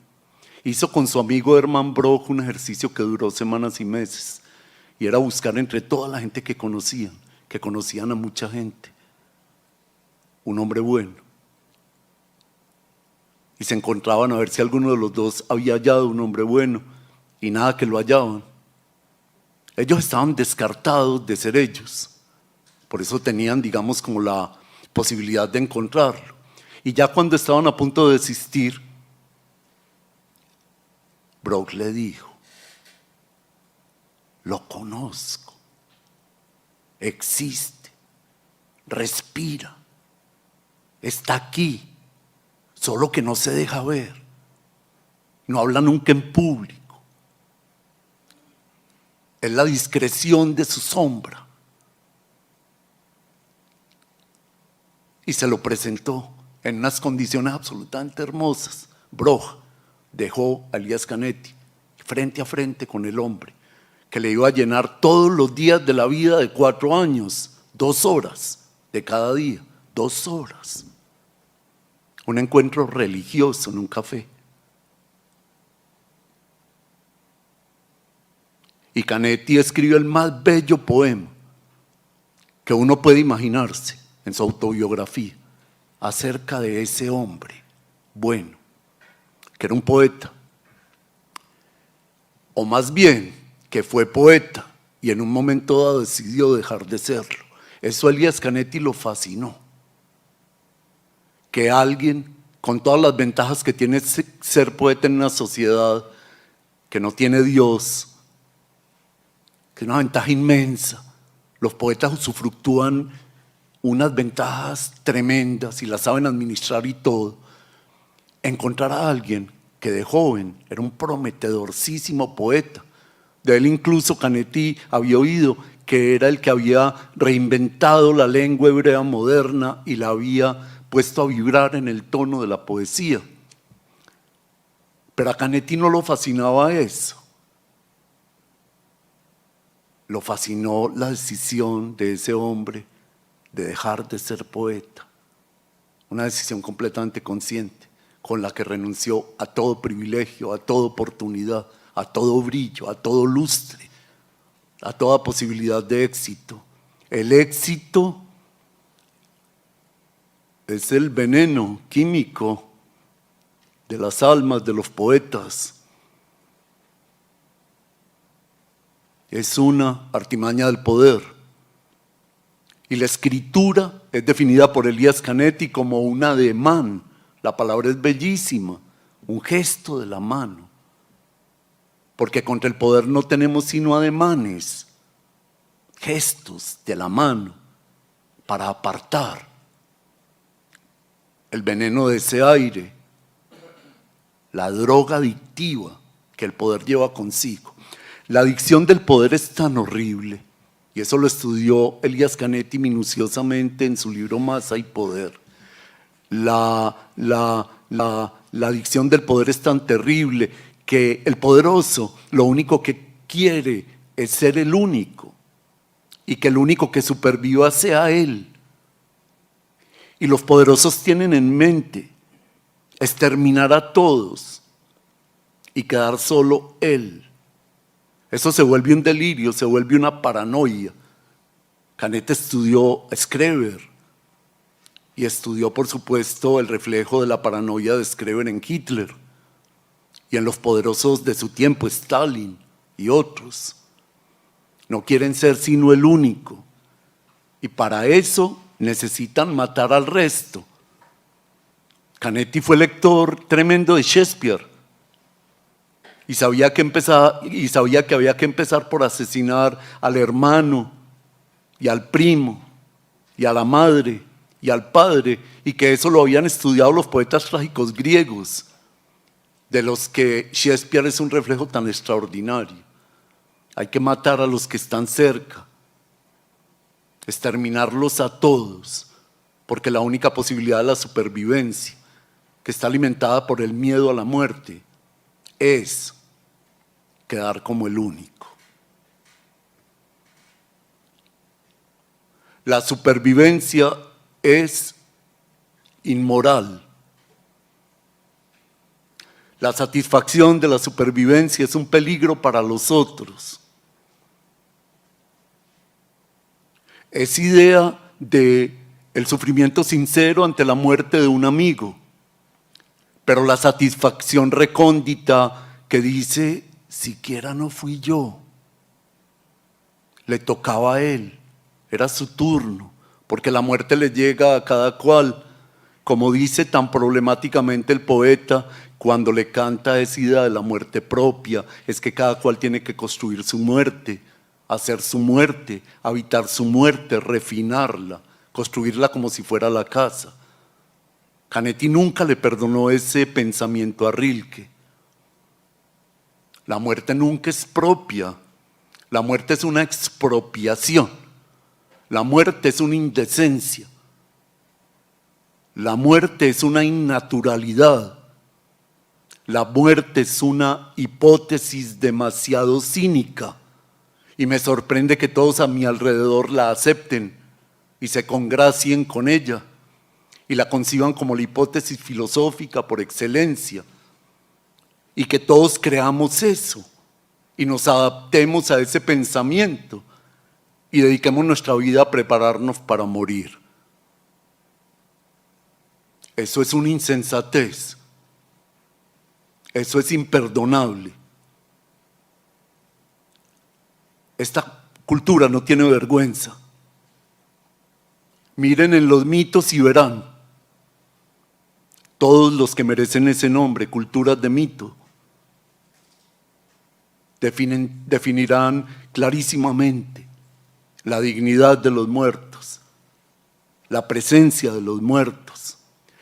Hizo con su amigo Hermann Broch un ejercicio que duró semanas y meses, y era buscar entre toda la gente que conocían a mucha gente, un hombre bueno. Y se encontraban a ver si alguno de los dos había hallado un hombre bueno, y nada que lo hallaban. Ellos estaban descartados de ser ellos, por eso tenían, digamos, como la posibilidad de encontrarlo. Y ya cuando estaban a punto de desistir, Broch le dijo: lo conozco, existe, respira, está aquí, solo que no se deja ver, no habla nunca en público, es la discreción de su sombra. Y se lo presentó en unas condiciones absolutamente hermosas. Broch dejó a Elías Canetti frente a frente con el hombre que le iba a llenar todos los días de la vida de 4 años, 2 horas de cada día, 2 horas. Un encuentro religioso en un café. Y Canetti escribió el más bello poema que uno puede imaginarse en su autobiografía acerca de ese hombre bueno, que era un poeta, o más bien que fue poeta y en un momento dado decidió dejar de serlo. Eso a Elías Canetti lo fascinó. Que alguien, con todas las ventajas que tiene ser poeta en una sociedad que no tiene Dios, que es una ventaja inmensa, los poetas usufructúan unas ventajas tremendas y las saben administrar y todo, encontrar a alguien que de joven era un prometedorcísimo poeta. De él incluso Canetti había oído que era el que había reinventado la lengua hebrea moderna y la había puesto a vibrar en el tono de la poesía. Pero a Canetti no lo fascinaba eso. Lo fascinó la decisión de ese hombre de dejar de ser poeta. Una decisión completamente consciente, con la que renunció a todo privilegio, a toda oportunidad, a todo brillo, a todo lustre, a toda posibilidad de éxito. El éxito es el veneno químico de las almas de los poetas. Es una artimaña del poder. Y la escritura es definida por Elías Canetti como un ademán. La palabra es bellísima, un gesto de la mano. Porque contra el poder no tenemos sino ademanes, gestos de la mano para apartar el veneno de ese aire, la droga adictiva que el poder lleva consigo. La adicción del poder es tan horrible, y eso lo estudió Elías Canetti minuciosamente en su libro Masa y Poder. La adicción del poder es tan terrible que el poderoso lo único que quiere es ser el único, y que el único que superviva sea él. Y los poderosos tienen en mente exterminar a todos y quedar solo él. Eso se vuelve un delirio, se vuelve una paranoia. Canetti estudió Schreber y estudió, por supuesto, el reflejo de la paranoia de Schreber en Hitler y en los poderosos de su tiempo, Stalin y otros. No quieren ser sino el único, y para eso necesitan matar al resto. Canetti fue lector tremendo de Shakespeare y sabía que había que empezar por asesinar al hermano y al primo y a la madre y al padre, y que eso lo habían estudiado los poetas trágicos griegos, de los que Shakespeare es un reflejo tan extraordinario. Hay que matar a los que están cerca, exterminarlos a todos, porque la única posibilidad de la supervivencia, que está alimentada por el miedo a la muerte, es quedar como el único. La supervivencia es inmoral. La satisfacción de la supervivencia es un peligro para los otros. Es idea de el sufrimiento sincero ante la muerte de un amigo, pero la satisfacción recóndita que dice, siquiera no fui yo, le tocaba a él, era su turno, porque la muerte le llega a cada cual, como dice tan problemáticamente el poeta cuando le canta esa idea de la muerte propia, es que cada cual tiene que construir su muerte, hacer su muerte, habitar su muerte, refinarla, construirla como si fuera la casa. Canetti nunca le perdonó ese pensamiento a Rilke. La muerte nunca es propia, la muerte es una expropiación, la muerte es una indecencia, la muerte es una innaturalidad, la muerte es una hipótesis demasiado cínica, y me sorprende que todos a mi alrededor la acepten y se congracien con ella y la conciban como la hipótesis filosófica por excelencia, y que todos creamos eso y nos adaptemos a ese pensamiento y dediquemos nuestra vida a prepararnos para morir. Eso es una insensatez, eso es imperdonable. Esta cultura no tiene vergüenza. Miren en los mitos y verán. Todos los que merecen ese nombre, culturas de mito, definirán clarísimamente la dignidad de los muertos, la presencia de los muertos,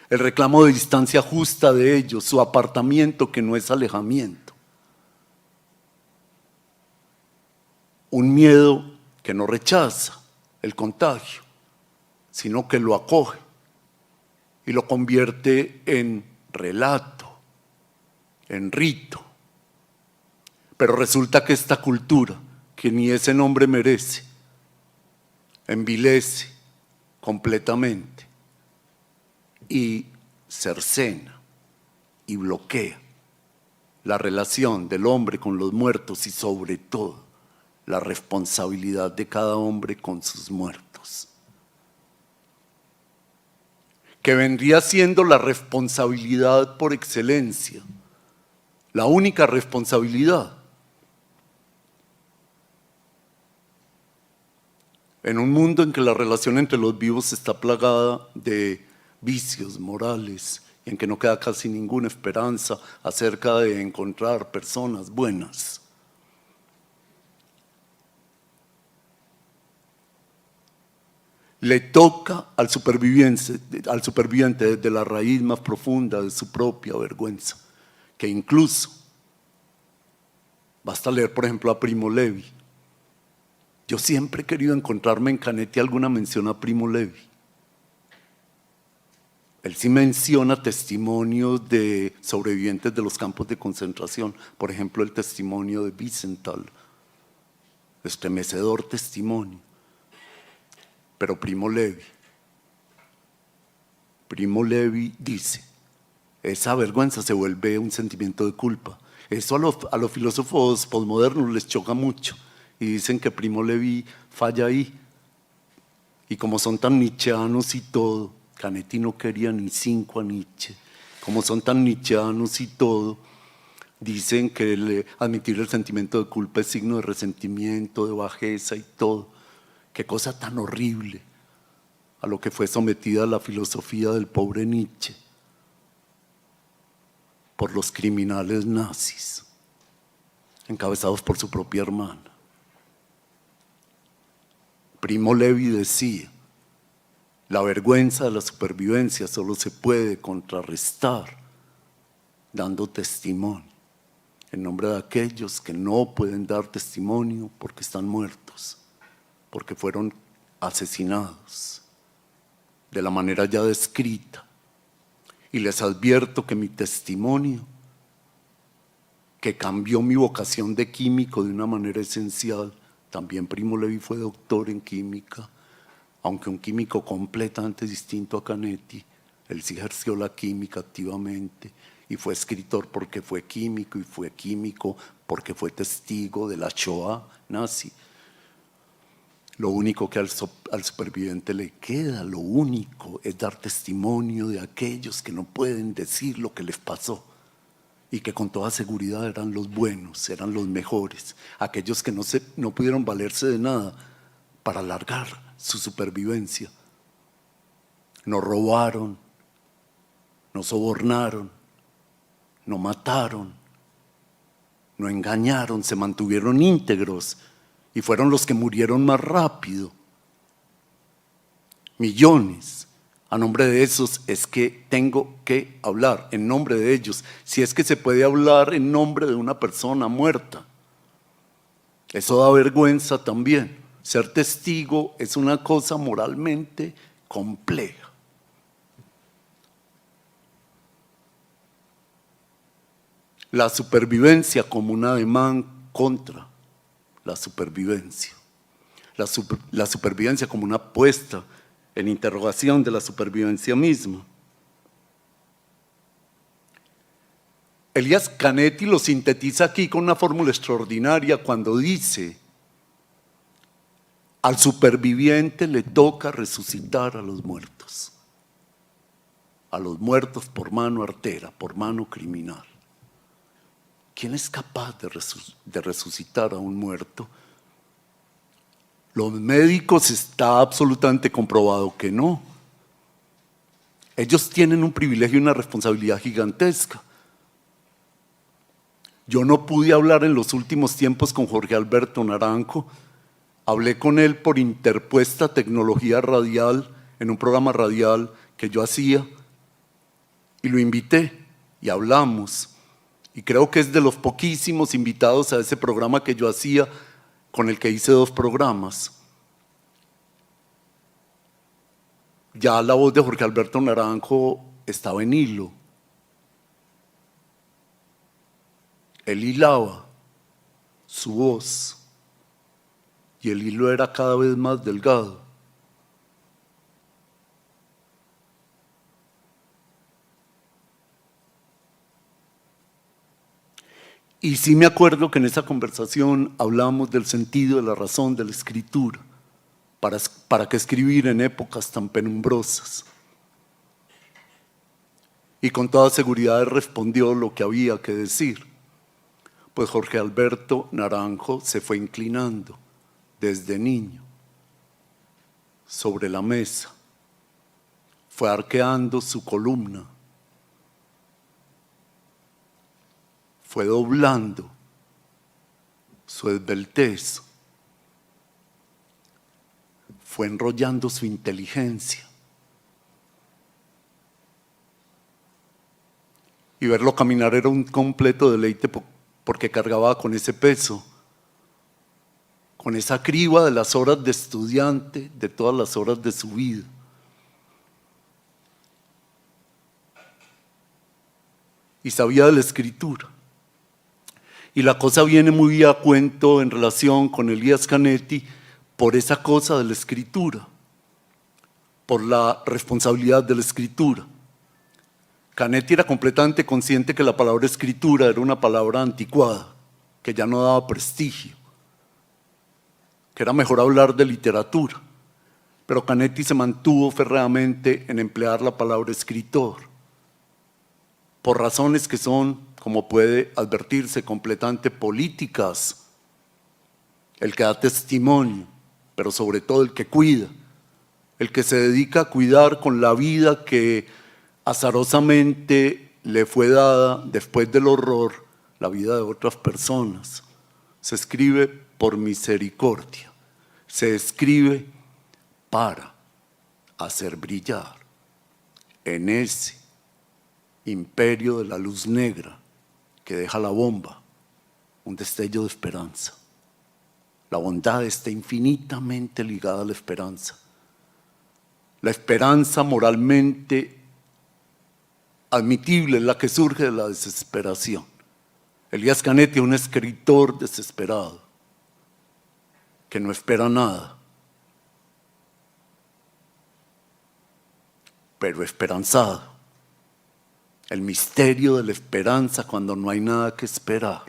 el reclamo de distancia justa de ellos, su apartamiento que no es alejamiento. Un miedo que no rechaza el contagio, sino que lo acoge y lo convierte en relato, en rito. Pero resulta que esta cultura, que ni ese nombre merece, envilece completamente y cercena y bloquea la relación del hombre con los muertos y sobre todo la responsabilidad de cada hombre con sus muertos, que vendría siendo la responsabilidad por excelencia, la única responsabilidad. En un mundo en que la relación entre los vivos está plagada de vicios morales, y en que no queda casi ninguna esperanza acerca de encontrar personas buenas, le toca al superviviente desde la raíz más profunda de su propia vergüenza, que incluso, basta leer por ejemplo a Primo Levi. Yo siempre he querido encontrarme en Canetti alguna mención a Primo Levi. Él sí menciona testimonios de sobrevivientes de los campos de concentración, por ejemplo el testimonio de Wiesenthal, estremecedor testimonio. Pero Primo Levi dice, esa vergüenza se vuelve un sentimiento de culpa. Eso a los filósofos posmodernos les choca mucho y dicen que Primo Levi falla ahí. Y como son tan nietzscheanos y todo, Canetti no quería ni 5 a Nietzsche, como son tan nietzscheanos y todo, dicen que admitir el sentimiento de culpa es signo de resentimiento, de bajeza y todo. Qué cosa tan horrible a lo que fue sometida la filosofía del pobre Nietzsche por los criminales nazis, encabezados por su propia hermana. Primo Levi decía, la vergüenza de la supervivencia solo se puede contrarrestar dando testimonio en nombre de aquellos que no pueden dar testimonio porque están muertos, porque fueron asesinados de la manera ya descrita. Y les advierto que mi testimonio, que cambió mi vocación de químico de una manera esencial, también Primo Levi fue doctor en química, aunque un químico completamente distinto a Canetti. Él sí ejerció la química activamente y fue escritor porque fue químico, y fue químico porque fue testigo de la Shoah nazi. Lo único que al superviviente le queda, lo único, es dar testimonio de aquellos que no pueden decir lo que les pasó y que con toda seguridad eran los buenos, eran los mejores, aquellos que no pudieron valerse de nada para alargar su supervivencia. No robaron, no sobornaron, no mataron, no engañaron, se mantuvieron íntegros. Y fueron los que murieron más rápido. Millones. A nombre de esos es que tengo que hablar, en nombre de ellos. Si es que se puede hablar en nombre de una persona muerta. Eso da vergüenza también. Ser testigo es una cosa moralmente compleja. La supervivencia como un ademán contra la supervivencia. La supervivencia como una puesta en interrogación de la supervivencia misma. Elias Canetti lo sintetiza aquí con una fórmula extraordinaria cuando dice: al superviviente le toca resucitar a los muertos por mano artera, por mano criminal. ¿Quién es capaz de resucitar a un muerto? Los médicos está absolutamente comprobado que no. Ellos tienen un privilegio y una responsabilidad gigantesca. Yo no pude hablar en los últimos tiempos con Jorge Alberto Naranjo. Hablé con él por interpuesta tecnología radial en un programa radial que yo hacía y lo invité y hablamos. Y creo que es de los poquísimos invitados a ese programa que yo hacía, con el que hice 2 programas. Ya la voz de Jorge Alberto Naranjo estaba en hilo. Él hilaba su voz y el hilo era cada vez más delgado. Y sí me acuerdo que en esa conversación hablamos del sentido, de la razón, de la escritura, para qué escribir en épocas tan penumbrosas. Y con toda seguridad él respondió lo que había que decir. Pues Jorge Alberto Naranjo se fue inclinando desde niño sobre la mesa, fue arqueando su columna, fue doblando su esbeltez, fue enrollando su inteligencia. Y verlo caminar era un completo deleite porque cargaba con ese peso, con esa criba de las horas de estudiante, de todas las horas de su vida. Y sabía de la escritura. Y la cosa viene muy a cuento en relación con Elías Canetti por esa cosa de la escritura, por la responsabilidad de la escritura. Canetti era completamente consciente que la palabra escritura era una palabra anticuada, que ya no daba prestigio, que era mejor hablar de literatura, pero Canetti se mantuvo férreamente en emplear la palabra escritor, por razones que son, como puede advertirse, completamente políticas. El que da testimonio, pero sobre todo el que cuida, el que se dedica a cuidar con la vida que azarosamente le fue dada después del horror, la vida de otras personas. Se escribe por misericordia, se escribe para hacer brillar en ese imperio de la luz negra que deja la bomba un destello de esperanza. La bondad está infinitamente ligada a la esperanza. La esperanza moralmente admitible es la que surge de la desesperación. Elías Canetti es un escritor desesperado, que no espera nada, pero esperanzado. El misterio de la esperanza cuando no hay nada que esperar.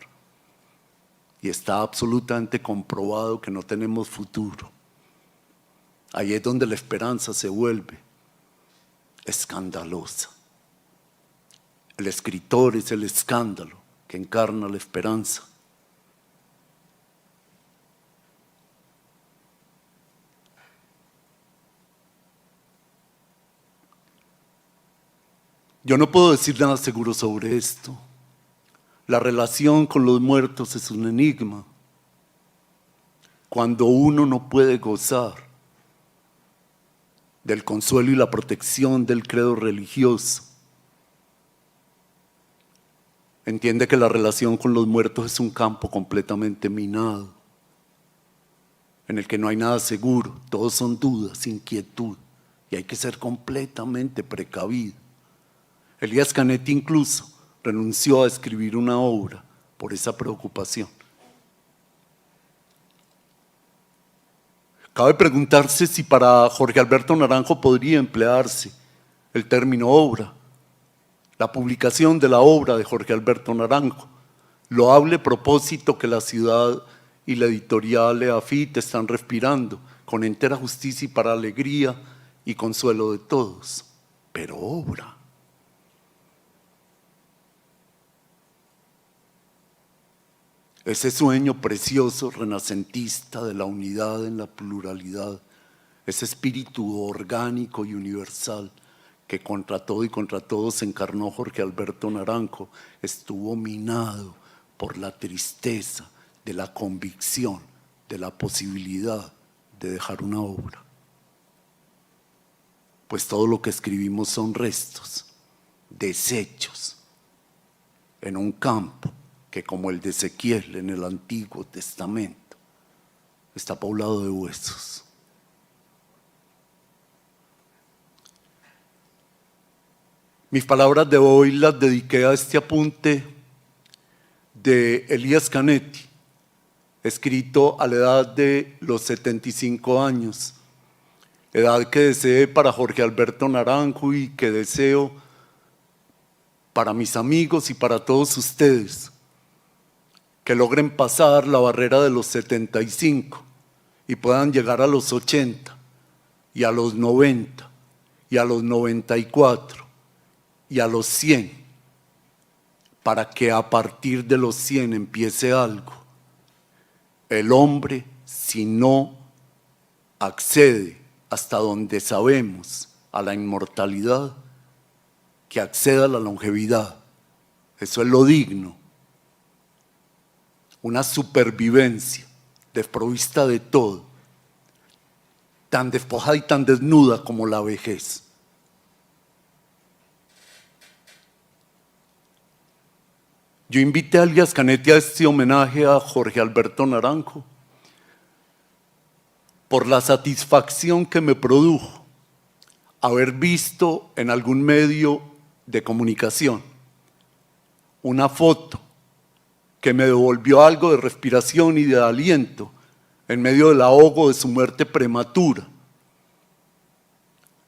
Y está absolutamente comprobado que no tenemos futuro. Ahí es donde la esperanza se vuelve escandalosa. El escritor es el escándalo que encarna la esperanza. Yo no puedo decir nada seguro sobre esto. La relación con los muertos es un enigma. Cuando uno no puede gozar del consuelo y la protección del credo religioso, entiende que la relación con los muertos es un campo completamente minado, en el que no hay nada seguro, todos son dudas, inquietud, y hay que ser completamente precavido. Elías Canetti incluso renunció a escribir una obra por esa preocupación. Cabe preguntarse si para Jorge Alberto Naranjo podría emplearse el término obra. La publicación de la obra de Jorge Alberto Naranjo, loable propósito que la ciudad y la editorial EAFIT están respirando con entera justicia y para alegría y consuelo de todos, pero obra. ese sueño precioso renacentista de la unidad en la pluralidad, ese espíritu orgánico y universal que contra todo y contra todos encarnó Jorge Alberto Naranjo, estuvo minado por la tristeza de la convicción de la posibilidad de dejar una obra. Pues todo lo que escribimos son restos, desechos, en un campo que, como el de Ezequiel en el Antiguo Testamento, está poblado de huesos. Mis palabras de hoy las dediqué a este apunte de Elías Canetti, escrito a la edad de los 75 años, edad que deseé para Jorge Alberto Naranjo y que deseo para mis amigos y para todos ustedes, que logren pasar la barrera de los 75 y puedan llegar a los 80 y a los 90 y a los 94 y a los 100, para que a partir de los 100 empiece algo. El hombre, si no accede hasta donde sabemos a la inmortalidad, que acceda a la longevidad. Eso es lo digno. Una supervivencia desprovista de todo, tan despojada y tan desnuda como la vejez. Yo invité a Elías Canetti a este homenaje a Jorge Alberto Naranjo por la satisfacción que me produjo haber visto en algún medio de comunicación una foto que me devolvió algo de respiración y de aliento en medio del ahogo de su muerte prematura,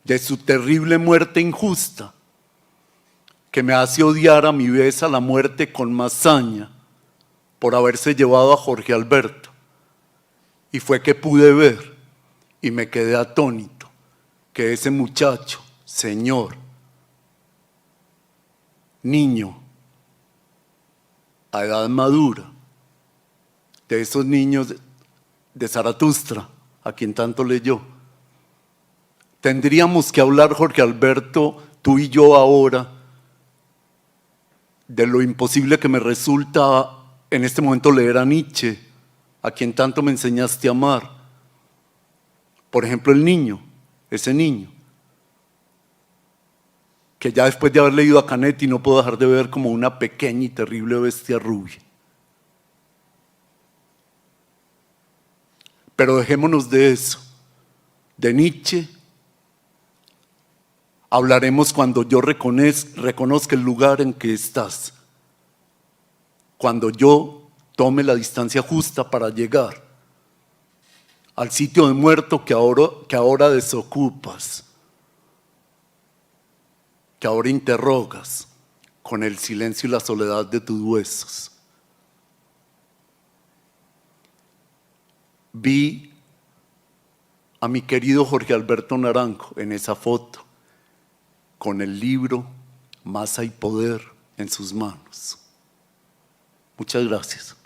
de su terrible muerte injusta, que me hace odiar a mi vez a la muerte con más saña por haberse llevado a Jorge Alberto. Y fue que pude ver y me quedé atónito que ese muchacho, señor, niño, a edad madura, de esos niños de Zaratustra, a quien tanto leyó, tendríamos que hablar, Jorge Alberto, tú y yo ahora, de lo imposible que me resulta en este momento leer a Nietzsche, a quien tanto me enseñaste a amar. Por ejemplo, el niño, ese niño, que ya después de haber leído a Canetti no puedo dejar de ver como una pequeña y terrible bestia rubia. Pero dejémonos de eso, de Nietzsche. Hablaremos cuando yo reconozca el lugar en que estás, cuando yo tome la distancia justa para llegar al sitio de muerto que ahora desocupas, que ahora interrogas con el silencio y la soledad de tus huesos. Vi a mi querido Jorge Alberto Naranjo en esa foto, con el libro Masa y Poder en sus manos. Muchas gracias.